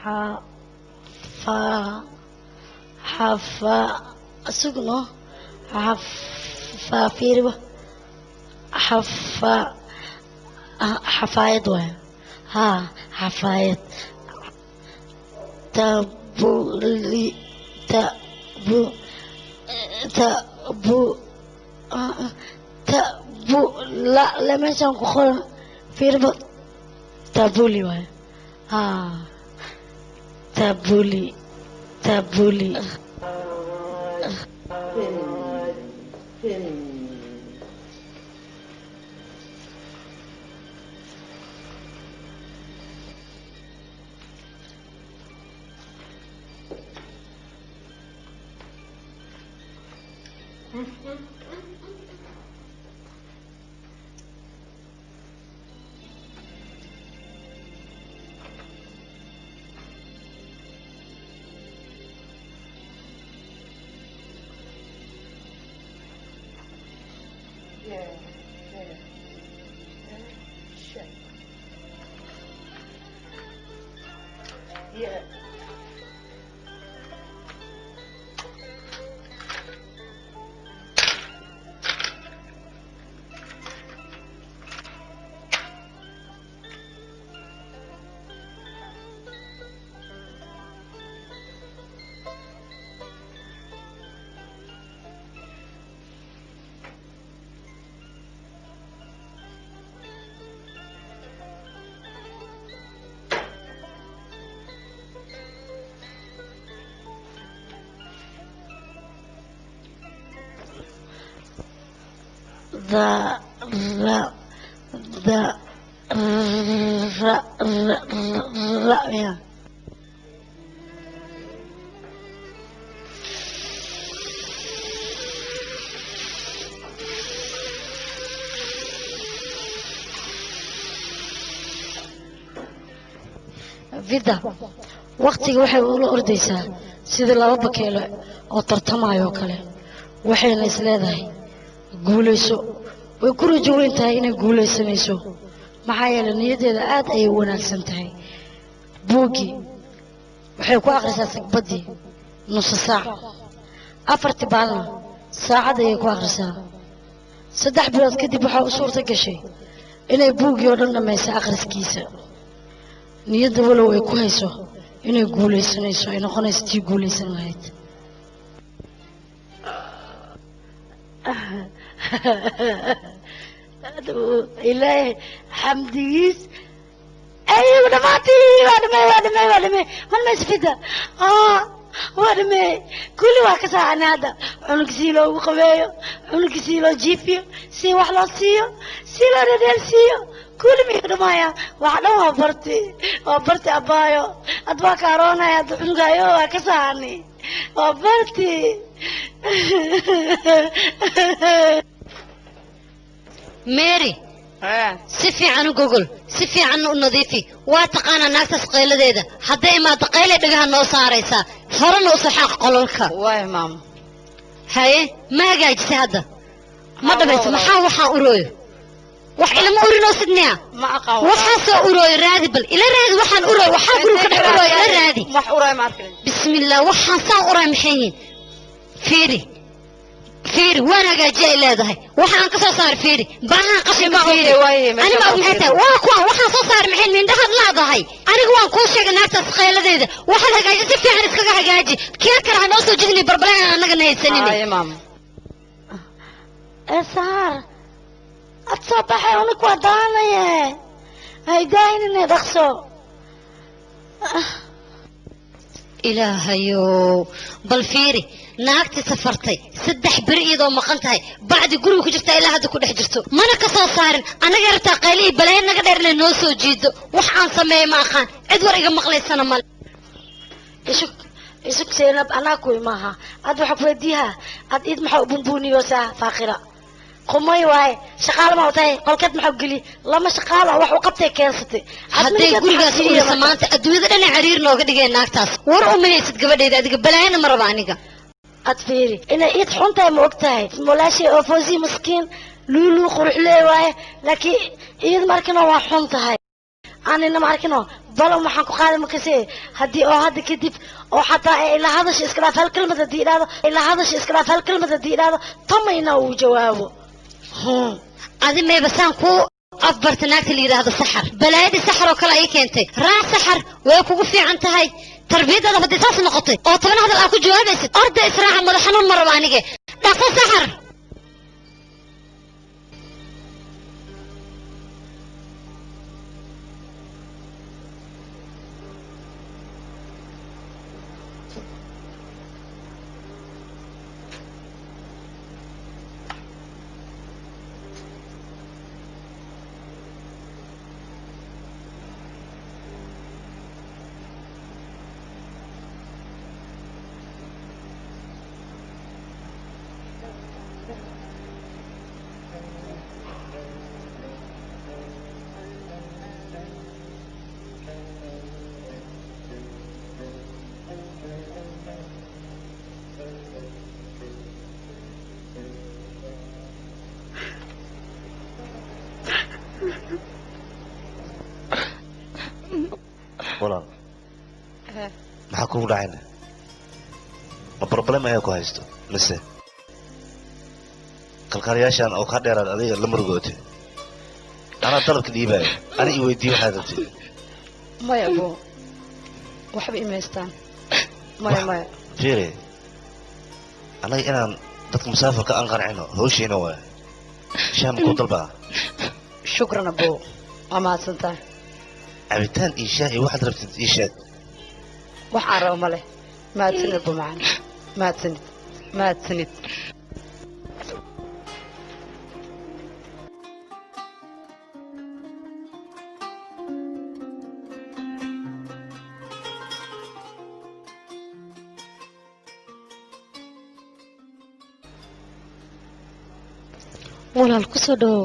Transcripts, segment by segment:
حفا حفا سجنه حفا فيربه حفا حفايد وين ها حفايد تبولي تبو تبو تبو لا لما يسمى فيربه تبولي وين ها تبولي تبولي ذا ر ذا ر فيدا وقتي waxay ula ordaysaa sida laba bakeelo oo tartamayo kale waxayna isleedahay guulayso way ku rajo weyn tahay inay guulaysanayso maxaa yeelay niyadeeda aad ay u wanaagsan tahay buugi waxay ku akhrisaa sagbadii nus saac afartii baalna saacad ayay ku akhrisaa 3 bilood kadib waxa u suurta gashay inay buugi oo dhan dhameysay akhriskiisa niyada walow ay ku hayso inay guulaysanayso ay noqonayso tii guulaysan lahayd إلهي حمديس أيوة دماتي وادمي من ما يسفيده وادمي كل واحد عن هذا عنك سيلو وقبايو عنك سيلو جيفيو سي وحلا سيلو رديل سيو كل ميدمايا وحنا وبرتي أبايو أدواك أرونا يا عنك أيوة كساني وبرتي ماري سفي عنو جوجل سفي عنو نظيفي واتقانا ناس قيلة ديدا حتى ما تقيلة دقها نو صاريسا فرن وصحاق قلولك واي مام هاي ما جاي هذا ما دبيت ما حاول حاوروي وحنا ما أورينا سدنيا ما أقاوم وحاسة أوروي رادي بل إلى رادي وحن أوروي وحقول كده أوروي إلى رادي وح أوروي ما أعرف بسم الله وحاسة أوروي محيين فيري وانا جاي لهذا وحان قصة صار فيري باها قصة فيري أنا ما أقول حتى وحان صار محين من دخل لا ضهي أنا قوان كل شيء ناس تسخيل ذي وحنا جاي سفي عن سكجا جاجي كيف كره نوصل جدني بربلان أنا قلنا يسنيني يا ماما أسهر أتصبح ونك ودانا يا هاي داين ندخسو إلهيو بالفيري naagti safartay 3 bir iyadoo maqan tahay bacdi guriga ku jirta ilaa hadda ku dhex jirto mana ka soo saarin anaga yartaa qaylihi balay naga dheerle noo soo jiido wax aan sameeyay ma aqaan cid war iga maqlaysana mal isuk seenab anaa ku imaha ad waxa weydiiha ad id maxaa u bunbuniyo saa faaqira qomay waay shaqaale ma tahay qolkad maxaa gali lama shaqaale wax u qabtay keensatay hadday gurigaas u samaanta adduunyada dhan xiriir nooga dhigay naagtaas war u minaysid gabadheeda adiga balayna ma raba aniga أتفيري إنا إيد حنتها موقتها مولاشي أوفوزي مسكين لولو قروح لي واي لكن إيد ماركنا وحنتها أنا ما أعرفه بلا ما حنكو قادم مكسي هدي أو هذا كذب أو حتى إلى هذا الشيء إسكراف هالكلمة دي هذا إلى هذا الشيء إسكراف هالكلمة دي هذا طمينا وجوابه هذه ما يبسان كو أفبرت ناكت اللي هذا السحر بلايدي سحر وكلا أي كنتي راح سحر ويكوكو في عنت هاي تربية هذا بدي ساس نقطي أو طبعا هذا الأكو جواب يسد أرد إسراع مدحنون مرة بانيجي داخل سحر ولا ما حكون لعنا ما بروبلم هي كويستو لسه كالكارياشان أو خديرة هذه اللي مرقوتي أنا طلبت ديباي أنا يودي وحدتي ما يبو وحبي ما يستان ما فيري أنا dadka musaafirka aan qancino hawshiina waa shaam ku dalba shukran abo ama asanta cabitaan iyo shaah iyo waxaad rabtid ii sheeg waxaan rabo male maadsanid bu macaan maadsanid walaal ku soo dhaw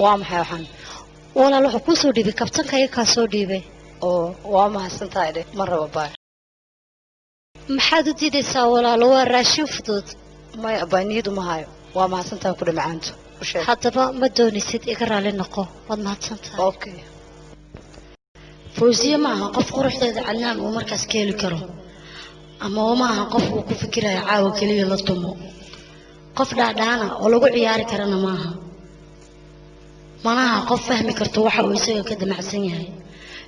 waa maxay waxaan walaal wuxuu ku soo dhiibay kabtankayga ka soo dhiibay oo waa mahadsantahay ma rabo baay maxaad u diidaysaa walaal waa raashin fudud maya baaniyadu ma hayo waa mahadsantahay ku dhamacaanto haddaba ma doonisid iga raali noqo waad mahadsantahay okay fawziya ma aha qof quruxdeeda cadnaan uu markaas ka heli karo ama ma aha qof uu ku fikirayo caawa keliya la tumo qof dhaadhaana oo lagu ciyaari karana maaha manaha qof fahmi karto waxa uu isaga ka damacsan yahay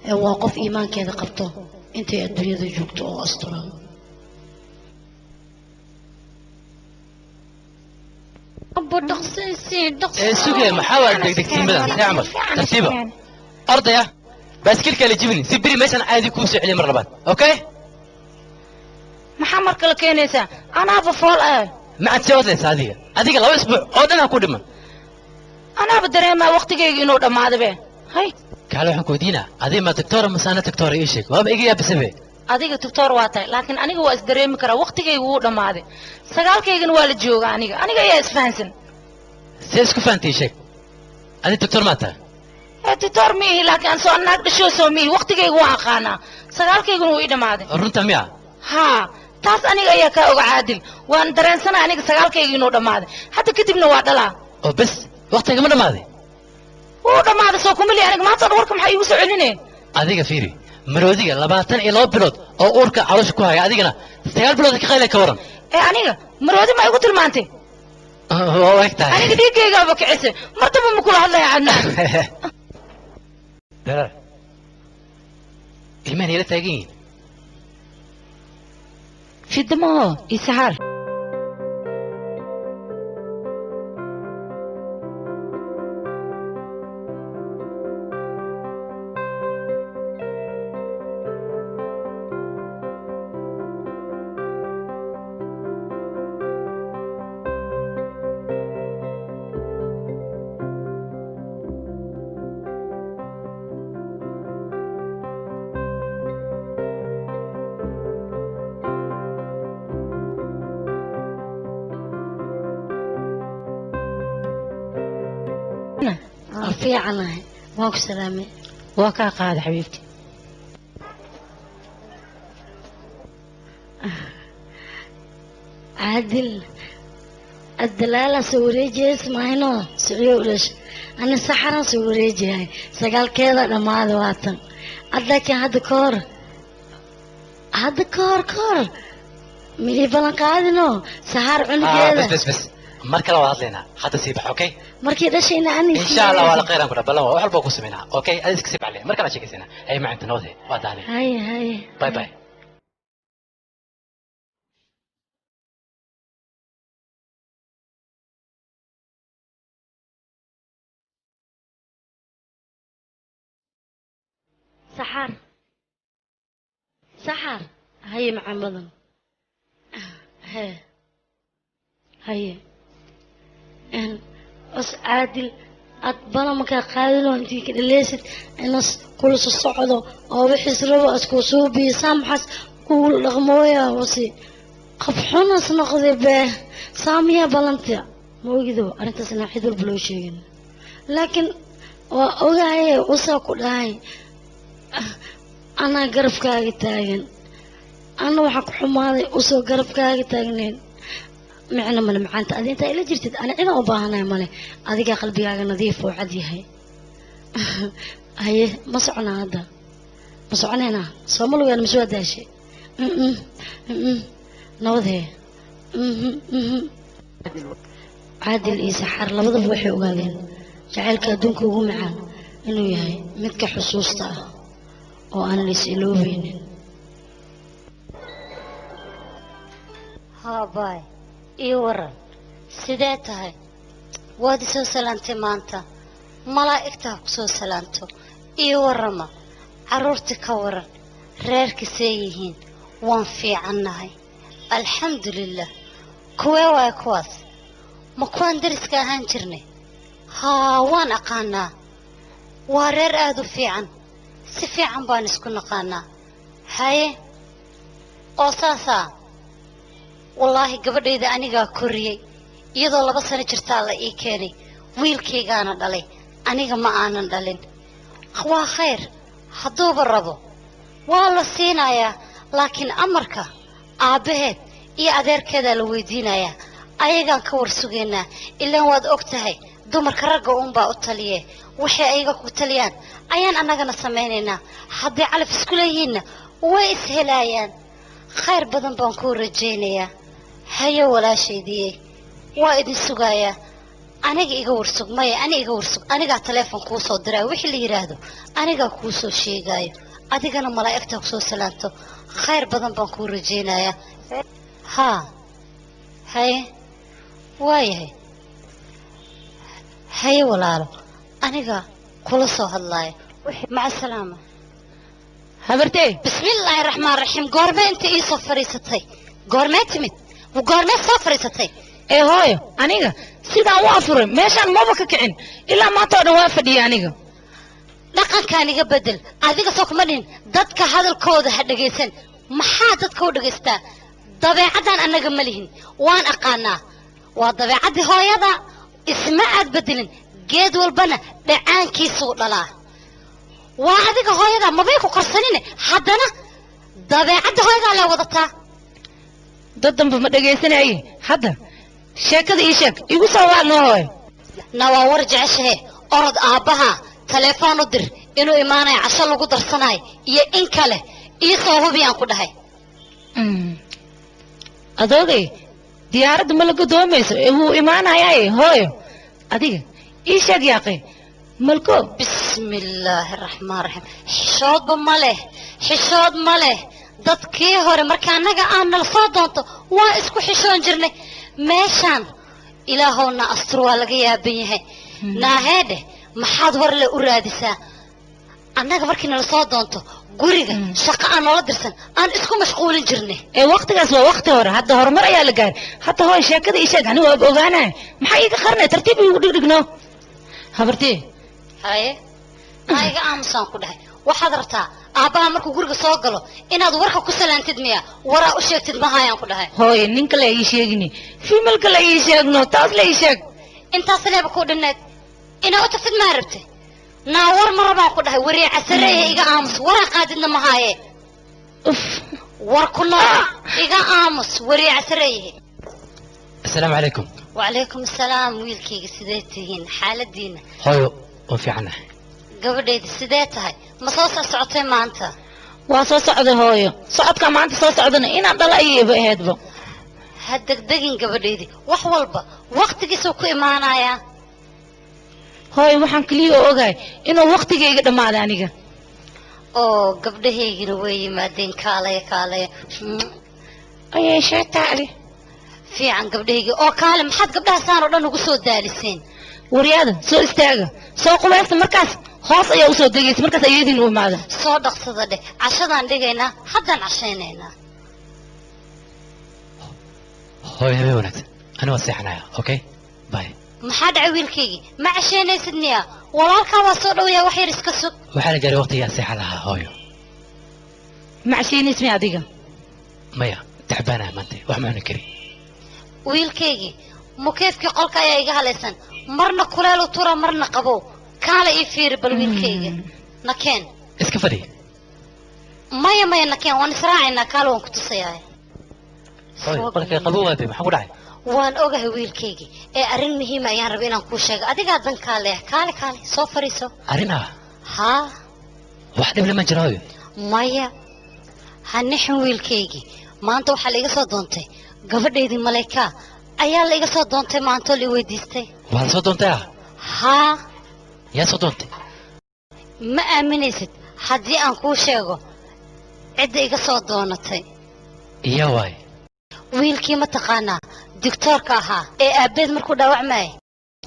ee waa qof iimaankeeda qabto intay adduunyada joogto oo asturan سوقي محاول دقدقتين بدن تعمل ترتيبه أرضية بس كل كلي جبني سبري مثلا عادي كوسع عليه مرة بعد أوكي محمد كل كينيسا أنا بفول ما تسوي لي هذه لو أسبوع أودنا كودما أنا بدري ما وقت جاي ينور ما هذا به هاي قالوا حكوا دينا هذه ما تكتور مسانة تكتور إيشك واب إيجي بسبب adiga doctor waatay laakiin aniga waa isdareemi kara waqtigaygu uu dhamaaday sagaalkaygan waa la jooga aniga ayaa isfahansan سيسكو فانتي شيك هذه دكتور ماتا doctor mihi laakiin soo naag dhasho soo mihi waqtigaygu waa aqaana sagaalkaygan uu idhamaaday runta miya ha taas aniga ayaa ka oga caadil waan dareensana aniga sagaalkaygan uu dhamaaday hadda kadibna waa dhalaa oo bas waqtiga ma dhamaaday uu dhamaaday soo kumili aniga maanta warka maxay igu soo celinay adiga fiiri maroodiga 22 bilood oo uurka caloosha ku haya adigana 9 bilood ka qayl ka waran aniga maroodi ma igu tilmaantay وقتها أنا قديك يا جابك عسى مرتبة مكول الله يا عدنان لا المال هي تاجين في الدماغ يسهر في عنها واك سلامي واكا قاعد حبيبتي عادل الدلالة سوريجي اسمعينو سعيو ليش أنا سحرا سوريجي سقال كذا لما هذا واتن أدلك هذا كور ملي بلان قادنو سحر عنق بس marka la wada hadlayna hada sii bax okay markii dhashayna ani insha Allah wala qeyran ku dhabalaa wax walba ku sameeyna okay adiga iska sii baxle marka la sheekeysana ay maanta noode waa daale hay bye bye سحر هي محمد هي إن بس عادل أتبنا مكان قادلو أنتي كده ليست الناس كل الصعدة أو بحس ربع أسكوسو بيسامحس كل رغمويا وسي قفحونا سنقضي به سامية بلانتيا موجودو أنت سنحيد البلوشين لكن وأوعي وساكو داي أنا قرف كاغي تاغن أنا وحق حماضي وسو قرف كاغي تاغنين معنا من معانت أنت إلا جرتد أنا إذا أباهنا مالي أذيك قلبي نظيف وعدي هي ما صعنا هذا ما صعنا هنا صوملو يعني مسوى داشي نوذي عادل إيسحر لبضل وحي وقالين جعلك دونك ومعان إنه يهي متك حسوسته وأنا نسألو بينين ها باي ii waran sidee tahay waad isoo salaantay maanta malaa'igtaa ku soo salaanto ii warama carruurtii ka waran reerkisee yihiin waan fiicannahay alxamdulilah kuwee waaya kuwaas ma kuwaan deriska ahaan jirnay haa waan aqaanaa waa reer aad u fiican si fiican baan isku naqaanaa haye oo saasaa والله gabadhayda aniga koriyay iyadoo 2 sano jirta la ii keenay wiilkaygaana dhalay aniga ma aanan dhalin waa khayr hadduu rabo waa la siinayaa laakiin amarka aabaheed iyo adeerkeeda la weydiinayaa ayagaan ka warsugeynaa ilaa waad ogtahay dumarka ragga baa u taliye waxay ayaga ku taliyaan ayaan annagana sameeynaa haddii calaf isku leeyihiin way ishelayaan khayr badan baan ku rajeynayaa هيا ولا شيء دي وايد السجايا أنا إيجا ورسق ماي أنا إيجا ورسق أنا قاعد تلفون كوسو درا وش اللي يرادو أنا قاعد كوسو شيء جاي أديك أنا ملايكته كوسو سلامته خير بدن بنكون رجينا يا ها هاي واي هاي ولا له أنا قاعد كوسو هالله مع السلامة هبرتي بسم الله الرحمن الرحيم قربة أنت إيه صفريستي قرمتمت وقرمت صفريستي إيه هاي أنيقا سيدا وافر ماشان ما بككعين إلا ما تقعد وافدي أنيقا لقد كان يبدل أذيك سوق منين ضدك هذا الكود هدقيسن محا ضدك ودقيستا طبيعة أنا قمليهن وان أقانا وطبيعة هاي هذا اسمع بدلن جيد والبنا دعان كيسو للا وهذيك هاي هذا ما بيكو قرصنين حدنا طبيعة هاي هذا لو وضطها ضدن بمدقيسن أي حدا sheekada ii sheeg igu soo wacnooy nawaa warjeceshahe orod aabbaha telefoon u dir inuu imaanayo casho lagu darsanayo iyo in kale ii soo hubiyaan ku dhahay adoogay diyaaradda ma la gudoomayso ee wuu imaanayaye hooyo adiga ii sheeg yaaqe malko bismillaahi raxmaan raxiim xishood ma leh dadkii hore marka annaga aan nala soo doonto waa isku xishoon jirnay meeshaan ilaahowna astur waa laga yaaban yahay naaheedhe maxaad hor le u raadisaa annaga markii nala soo doonto guriga shaqo aan noola dirsan aan isku mashquulin jirnay ee waqtigaas waa waqti hore hadda horumar ayaa la gaaray hadda hooy sheekada ii sheeg anigu waa ogaanaya maxaa iiga qarnay tartiib iigu dhigdhigno habartii haye maa iga aamusaan ku dhahay waxaad rabtaa aabbaha markuu guriga soo galo inaad warka ku salaantid miya waraa u sheegtid mahayaan ku dhahay hooy ninka la ii sheegini fiimalka la ii sheegno taas la ii sheeg intaas leeba ku dhinneed inaa u tagtid maa rabte naa war ma rabaan ku dhahay warii casareeya iga aamus waraa qaadidna mahaaye war ku noo iga aamus warii casareeyahe السلام عليكم وعليكم السلام ويلكي سيدتين حالدينا هايو وفي عنه قبل سيدتها ما صوص سعتين ما أنت واسو سعد هويو سعدك ما أنت سعدنا إن ضل أي بهدبه هدك دقين قبل وحولبا وقت جسوك إيمانا يا هاي waxaan kaliya ogahay inuu waqtigeyga dhamaado aniga oo gabdhaheygina way yimaadeen kaalay ayay sheegtay fiican gabdhaheyga oo kaale maxaad gabdhaha saan oo dhan ugu soo daaliseen wariyada soo istaaga soo qubaysta markaas hoos ayaa u soo degaysa markaas ayadin u imaada soo dhaqsada dheh cashadaan dhigaynaa haddaan cashaynaynaa hooyo habeen wanaagsan ani waa seexanaya okay bye maxaa dhacay wiilkaygii ma cashaynaysid miya walaalkaa waa soo dhowayaa wax yar iska sug waxaa la gaaray waqtigaa seexa lahaa hooyo ma cashaynaysid miya adiga maya tacbaanaa maanta wax ma cuni kari wiilkaygii mukeefkii qolka ayaa iga halaysan marna kuleel u tura marna qabow kaala ii fiiri bal wiilkayga nakeen iska fadhi maya nakeen waan israacaynaa kaala waan ku tusayaa hooyo qolkay qabow waatay maxaa ku dhacay waan ogahay wiilkaygii ee arrin muhiim ayaan rabay inaan kuu sheego adigaa dankaa leeh kaale soo fariiso arrin ah haa wax dhib lama jiro hooyo maya ha nixin wiilkaygii maanta waxaa la iga soo doontay gabadhaydii malaykaa ayaa la iga soo doontay maantoo la i weydiistay waa la soo doontay ah haa yaa soo doontay ma aaminaysid haddii aan kuu sheego cidda iga soo doonatay iya waay wiilkii ma taqaanaa dictoorka ahaa ee aabbeed markuu dhaawacmaya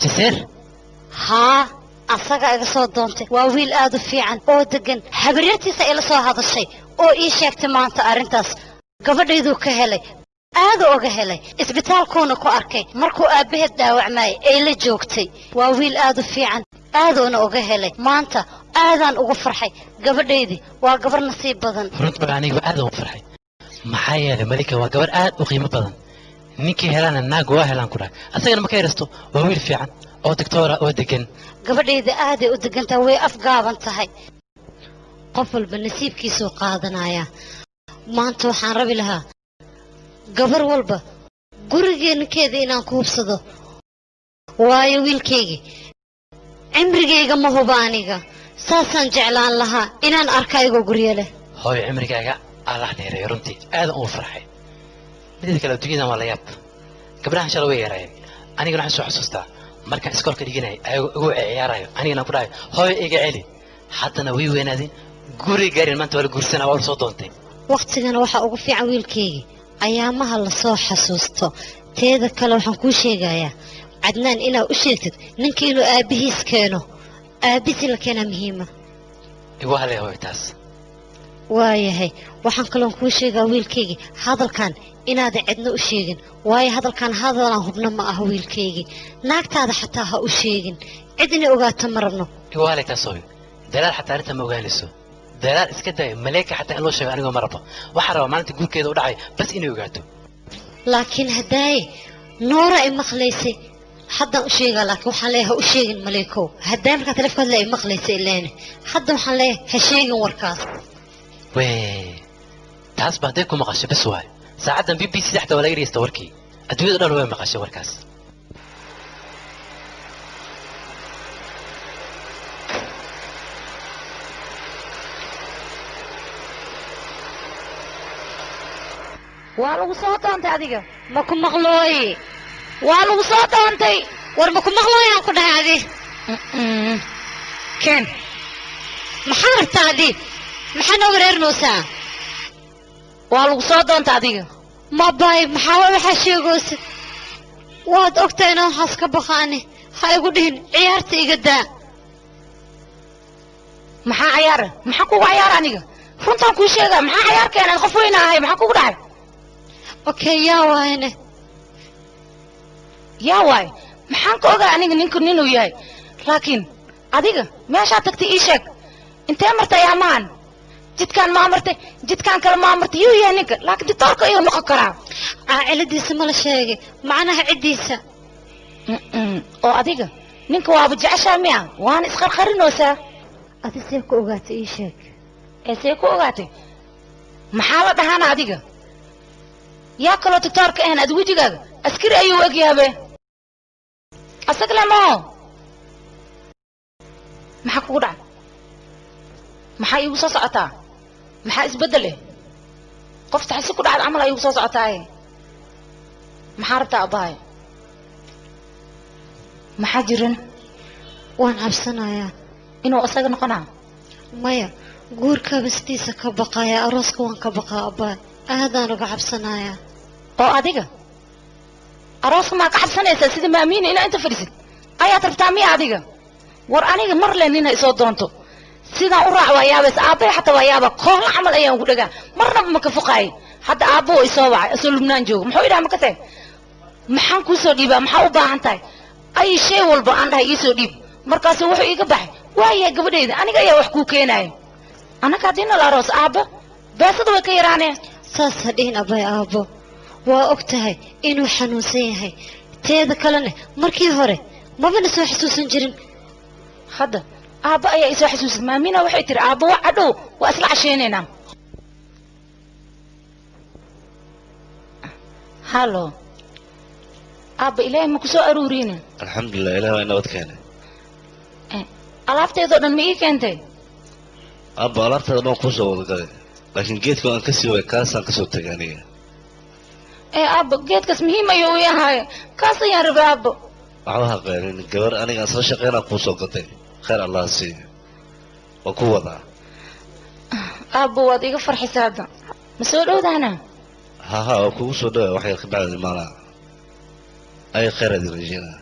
jaseer haa asagaa iga soo doontay waa wiil aad u fiican oo degan habaryartiisa ila soo hadashay oo ii sheegtay maanta arrintaas gabadhayduu ka helay aaduu oga helay isbitaalkuuna ku arkay markuu aabbaheed dhaawacmaya ay la joogtay waa wiil aad u fiican aaduuna oga helay maanta aadaan ugu farxay gabadhaydii waa gabar nasiib badan runta aniga aad ugu farxay maxaa yeelay malika waa gabar aad u qiimo badan ninkii helana naag waa helaan ku dhahay asagana ma ka yarasto waa wiil fiican oo doctora oo degan gabadhayda aaday u degantahay way afgaaban tahay qof walba nasiibkiisuu qaadanayaa maanta waxaan rabi lahaa gabar walba gurigeenkeeda inaan ku hubsado waayo wiilkaygii cimrigayga ma huba aniga saasaan jeclaan lahaa inaan arkaygoo guryo leh hooyo cimrigaaga allah dheereeyo runtii aadan ugu farxay mideeda kale adduunyadan waa la yaab gabdhahan shalay way yaraayeen anigana waxaan soo xasuustaa markaan iskoolka dhiganayay ayagoo igu ciyaarayo anigana ku dhahay hooyo iga celi haddana way weynaadeen guri gaarin maanta waa la guursanaa waa la soo doontay waqtigana waxaa ugu fiican wiilkaygii ayaamaha lasoo xasuusto teeda kale waxaan kuu sheegayaa cadnaan inaad u sheegtid ninka inuu aabbihiis keeno aabbisi la keenaa muhiima igu halay hooyo taas waayahay waxaan kaloon kuu sheegaa wiilkaygii hadalkan inaadan cidna u sheegin waayo hadalkan hadalaan hubno ma aha wiilkaygii naagtaada xataa ha u sheegin cid inay ogaato ma rabno igu halay taas hooyo dalaal xataa arrinta ma ogaanayso dalaal iska day maleeka xataa in loo sheego anigoo ma rabo waxaa rabaa maalinta guurkeeda u dhacay bas inay ogaato laakiin haddaaye noora ay maqlaysay haddaan u sheegaa laakiin waxaan leeyahay ha u sheegin maleekow haddaa markaa taleefonkaad le ay maqlaysay ileene hadda waxaan leeyahay ha sheegin warkaas wee taas ba hadday ku maqasho bas waayo saacaddan b b c xataa waa laga dhegeysta warkii adduunyada dhan way maqashay warkaas waa lagu soo doontay adiga ma ku maqlooy waa lagu soo doontay war ma ku maqlooyaan ku dhahay adi keen maxaa rabtaa adi maxaa noo wareerinaysaa waa lagu soo doontay adiga mabay maxaa waxaa sheegaysid waad ogtahay inaan waxaas ka baqaani ha igu dhihin ciyaarta iga daa maxaa cayaara maxaa kugu cayaara aniga runtaan kuu sheegaa maxaa cayaar keenaad qof weyna ahay maxaa kugu dhacay okay yaa waayne yaa waay maxaan ka ogaa aniga ninku ninuu yahay laakiin adiga meeshaa tagtay ii sheeg intee martay amaan jidkaan maa martay jidkaan kale maa martay yuu yahay ninka laakiin ditoorka ayuu noqon karaa caa'iladiisa ma la sheegay macnaha ciddiisa oo adiga ninka waaba jeceshaa miya waana isqarqarinaysaa adi see ku ogaatay ii sheeg ee see ku ogaatay maxaa la dhahaana adiga yaa kaloo ditoorka ahan ad wejigaaga askari ayuu egyahabe asaga le maho maxaa kugu dhacay maxaa iigu soo socotaa maxaa isbeddele qof taxsi ku dhacda camal iigu soo socotaaye maxaa rabtaa abbahay maxaa jiran waan cabsanayaa inuu asaga noqonaa maya guurkaaba sidiisa ka baqaya arooska waan ka baqaa abbaay aadaan uga cabsanayaa oo adiga arooska maa ka cabsanaysaa sida maamiina inaa inta fadhisid ayaad rabtaa miya adiga war aniga mar le nina isoo doonto sidaan u raac waa yaabaysa aabbay xataa waa yaaba koola camal ayaan ugu dhagaa marnaba ma ka foqaayay hadda aabbo oo isoo wacay isoo lubnaan jooga muxuu idhaha ma ka tahay maxaan kuu soo dhiibaa maxaa u baahan tahay ay shay walba aan dhahay iisoo dhiib markaasu wuxuu iiga baxay waayahay gabadhayda aniga ayaa wax kuu keenaya anaka haddii nala aroos aabbo beesada way ka yaraaneen saas ha dhihin abbay aabbo waa og tahay inuu xanuunsan yahay teeda kalena markii hore mabana soo xasuusan jirin hadda aabba ayaa isoo xasuusay maamina waxay tiri aabba waa cadhow waa isla cashaynaynaa hallo aabba ilaahay ma ku soo aruurinin alxamdulilah ilaah waa nabad keenay alaabteedoo dhan ma ii keentay abba alaabtaada dhan kuu soo wadagalay laakiin geedka aan ka sii waay kaasaan ka soo tegay aniga aabba geedkaas muhiim ayuu ii ahaaye kaas ayaan rabay aabbo waxba ha qeelin gabar aniga aan soo shaqaynaa kuu soo gaday khayr allah siiyo waa ku wadaa aabbo waad iga farxisa hadda ma soo dhowdaana ha waa kugu soo dhawaa wax yar ka bacdi maanaa ay khayr adin rajeynaa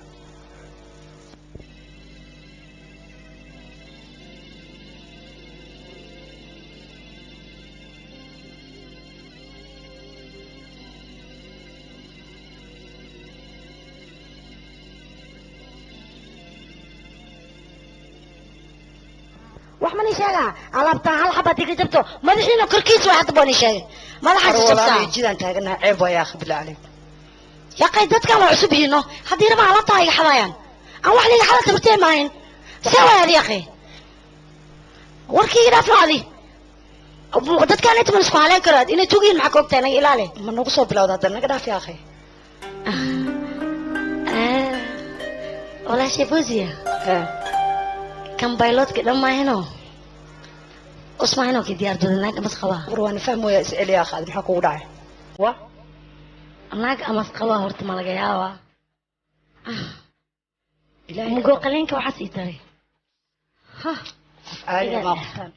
wax mani sheega alaabtaan hal xabad iga jabto madaxiina korkiisa waxaad bani sheegay madaxaas jabtaa jidaan taaganaha ceeb waa yaa khibla caleyk yaqay dadkan waa cusub yihiino haddii raba alaabtaa iga xadayaan aan wax liiga xada sabirtee maahin see waayad yaqay warkii iga dhaaf raacdi dadkaan inta man isku haleyn karaad inay tugiin maxaa ka ogtahay naga ilaale ma nagu soo bilowda hadda naga dhaaf yaa akhay walaashay fosiya kan bayloodka dhammaahino usmaahino kii diyaardooda naag amas qabaa war waana fahmooyaa is celi yaa qaadi maxaa kugu dhacay wa naag amas qabaa horta ma laga yaabaa ilaahay mugoo qaleenka waxaas ii taray aaya maa qoftaan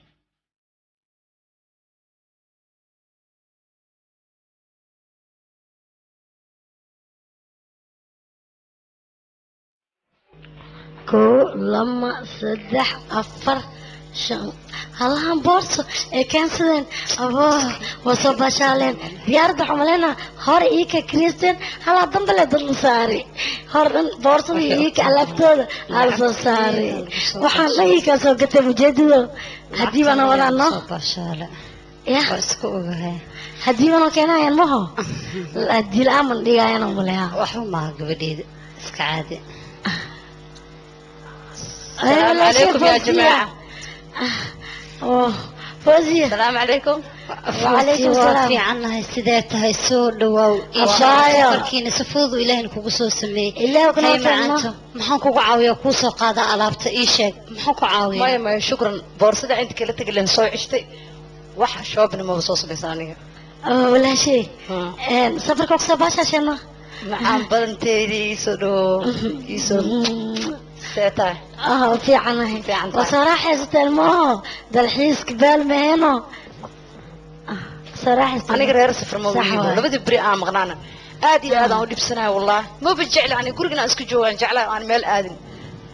كو لما صدح أفر شن هلا بورصة كانسلين أبوه وصوب شالين يارد حملنا هور إيكا كريستين هلا ضمبلة ضل ساري هور بورصة إيكا ألفتود هالصو ساري وحان إيكا سوقت مجدد هدي أنا ولا نو صوب شالة يا اسكوغها هدي أنا كنا ينمو هدي الأمن دي أنا ملها waxba ma gabadheeda iska caadi السلام عليكم يا جماعة فوزية السلام عليكم وعليكم السلام في عنها sidee tahay soo dhawow Abaayo. farkiina safuudu ilaahay kugu soo sameeyay ilaahay kuna Hay fiicno. maanta maxaan kugu caawiyaa kuu soo qaada alaabta ii sheeg maxaan ku caawiyaa ماي ماي شكرا بورصة عندك كلا تقلن صوي عشتي وح شوبنا ما بصوص بيسانية ولا شيء سفرك وكسر باشا شنو معام بدنتي يسودو سيتاي في عنها في عنها. وصراحة استلموه ده الحيس كبال مهنو صراحة أنا غير سفر ما صح بيجيبه واي. لبدي بري مغنانا آدي هذا ودي بسنة والله ما بتجعل يعني كل جنا اسكت جوا جعله أنا مال آدم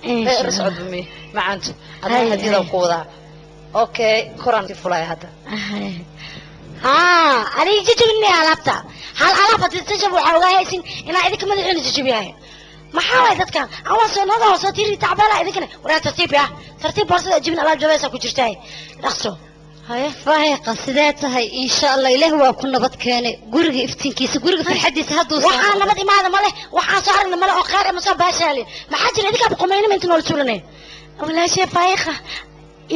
إن إيه شاء رسعد الله. بمي مع أنتو هاي، هذا هدي هاي. ذا قوة أوكي كوران في فلاي هذا أنا يجي مني علبتا هل علبة تجيب وحوجها يسين إن إذا كمان الحين تجيبها ما حاول تذكر أول سنة هذا وصاتيري تعبانة إذا كنا ولا ترتيب يا ترتيب برصة جبنا على الجواز أكو جرتاي رخصو هاي faahiqa sidee tahay insha Allah ilaahi waa ku nabad keenay guriga iftiinkiisa guriga farxadiisa hadduu waxaan nabad imaada male waxaan soo aragna male oo qaar ama soo baashaalin maxaa jira idinka abu qumayna inta nool sulanay walaashay faahiqa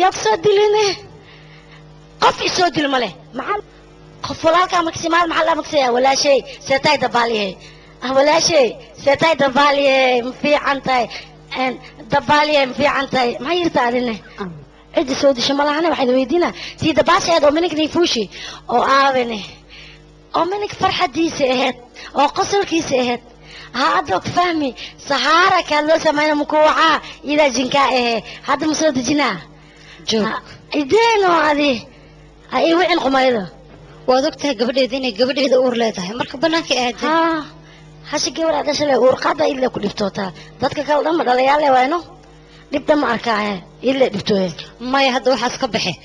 yaa soo diline qof isoo dil male maxaa qof walaalka maksimaal maxaa la maksaya walaashay seetay dabaaliye ولا شيء ستاي دبالي في عنتاي دبالي في عنتاي ما يرتاح عد سودي شمالها أنا واحد ويدينا تي دباسي هذا ومنك نيفوشي أو آبني أو منك فرحة دي سهت أو قصر كي سهت هذا فهمي سهارة كان له سمعنا مكوعة إذا جنكائه هذا مصود جنا joog إيدينه هذه أي وين قميرة waad ogtahay gabadheeda inay gabadheeda uur leedahay marka banaanka aaday ها هاشي قبل هذا شلة ورقادة إلا كل دبتوتها ذاتك كل دم ولا يالله وينه دبت ما أركعه إلا دبتوه maya hadda waxaas ka baxay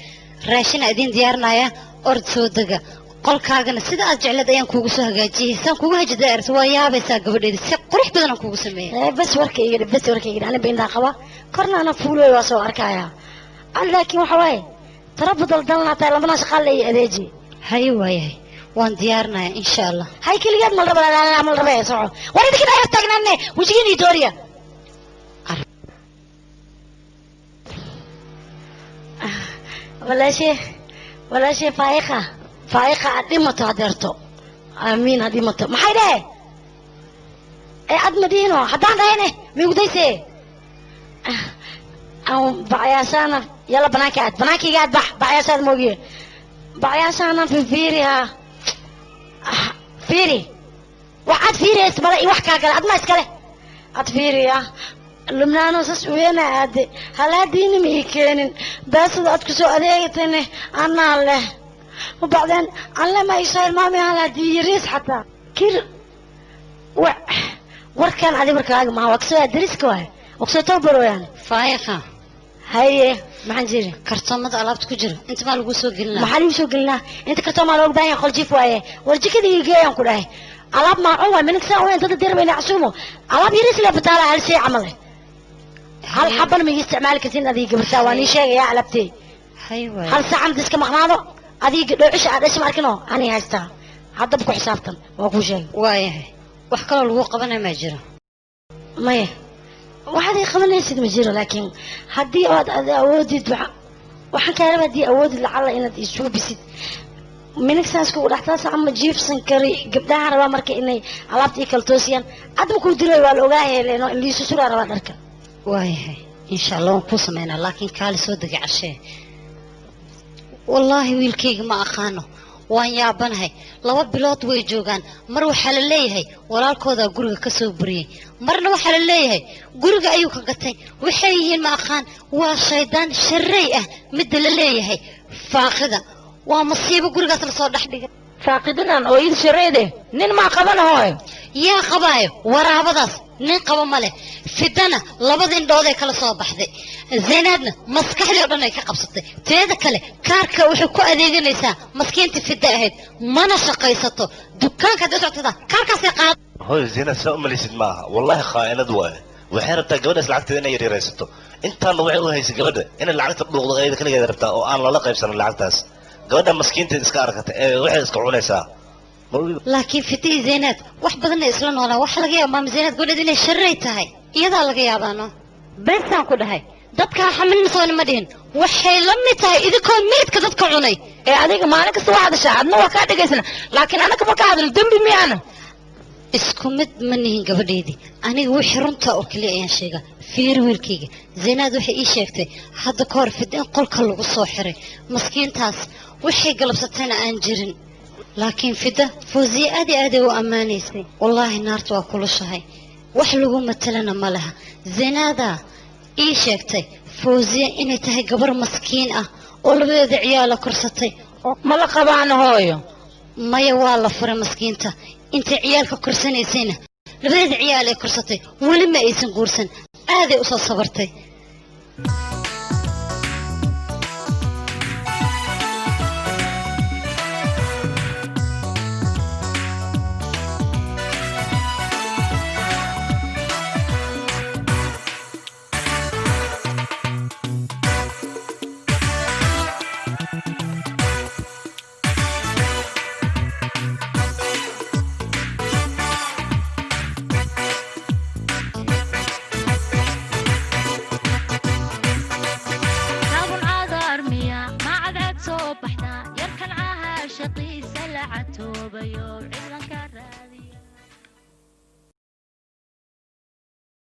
raashin idin diyaarnaya ord soo daga qolkaagana sida aad jeclad ayaan kuugu soo hagaajiyay san kuugu hajida arto waa yaabaysaa gabadheeda si qurux badan aan kuugu sameeyay بس وركي أنا بين داخبة كرنا أنا فولو واسو أركعه لكن وحواي تربط الدلنا تاي لما نشقال لي أديجي hay waayahay waan diyaarnaya insha allah هاي كل يوم مرة بلا أعمل ربع ساعة وريد كده يفتقنا وجيني دوريا ولا شيء فايقة أديمة هدرتو آمين أديمة ما حي ده أي عد مدينه حدان ده هنا ميوديسي أو بعياسانا يلا بناكي قاعد بعياسان موجي بعياسانا في فيريها فيري وعد فيري اسمه إيه وحكا قال عد ما اسكله عد فيريها لمنانو سسوينا عاد هلا ديني ميكينين بس عد كسو أديتني أنا له وبعدين أنا ما يصير مامي هلا ديريس حتى كير وركان علي وركان ما وقصوا دريس كواه وقصوا توبرو يعني faayaqa هاي ما حنجري kartoomada alaabta ku jira inta ma lagu soo gelinaa ما حد يسوق لنا انت كرتو ما لو باين خل جيف وايه ورجي كذا يجيان كله علاب ما هو منك ساعه وين تقدر بين عصومه علاب يريس له بتاع هالشيء عمله هل حبا ما يستعمل كثير هذه قبل ثواني شيء يا علبتي hay waayahay هل ساعه ديسك مقناده هذه لو عيش عاد ايش ماركنو انا هاستا هذا بكو حسابتن واكو شيء waayahay wax kaloo lagu qabanaya ma jiro ما واحد يخمن يسد مجيره لكن هدي أودي waxaan ka rabaa hadii awood lacala inaad isoo bisid minag saasku dhaxtaas ama jiifsan kari gabdhaha rabaa marka inay alaabtii kala toosiyaan adma ku diray waa la ogaa heeleno in liisu sura rabaa dharka waayahay insha allah waan ku sameynaa laakiin kaali soo degay cashee wallaahi wiilkayga ma aqaano waan yaabanahay 2 bilood way joogaan mar waxaa la leeyahay walaalkooda guriga ka soo buriyay marna waxaa la leeyahay guriga ayuu ka gatay waxay yihiin ma aqaan waa shaydaan sharray ah mid la leeyahay faaqida waa masiibo gurigaas la soo dhax dhigay faaqidanan oo id shareede nin ma qabanayo yaa qabaayo waraabadaas nin qaba male fidana labada indhood ay kala soo baxday zeenaadna maskaxdii oo dhan ay ka qabsatay teeda kale kaarka wuxuu ku adeeganaysaa maskiinta fida ahayd mana shaqaysato dukaanka hadda socota kaarkaas ay qaad هوي زينة سأ مليسد معها والله خائنة دواء وحيرتها قبل لعقت إنه يري رئيسته أنت اللي وعي هيس قبل إن اللعقت بلوغ غير كل جذا ربتها أو أنا لا قيب سنة اللعقتاس قبل مسكين تسكارك وحي يسكعون يسا laakiin fitii zeenaad wax badan isla noolaa wax laga yaabo maam zeenaad gudad inay sharray tahay iyadaa laga yaabaano beertaan ku dhahay dadka xamin soo ma dhihin waxay la mid tahay idinkoo meedka dadka cunay ee adiga maalin kasta waa hadashaa adna waa kaa dhegaysana laakiin anaka ma ka hadal dembi miyaana isku mid ma nihin gabadheedii aniga wixii runta oo kaliya ayaan sheega fiir wiilkayga zeenaad waxay ii sheegtay hadda ka hor fid in qolka lagu soo xiray maskiintaas waxay galabsatayna aan jirin laakiin fida fawziye aad iyo aad ay u ammaanaysay wallaahi naarta waa kulushahay wax lagu matalana ma laha zeenaadaa ii sheegtay fawziye inay tahay gabar maskiin ah oo labadeeda ciyaala korsatay ma la qabaana hooyo maya waa la furay maskiinta intay ciyaalka korsanaysayna labadeeda ciyaal ay korsatay weli ma aysan guursan aaday u soo sabartay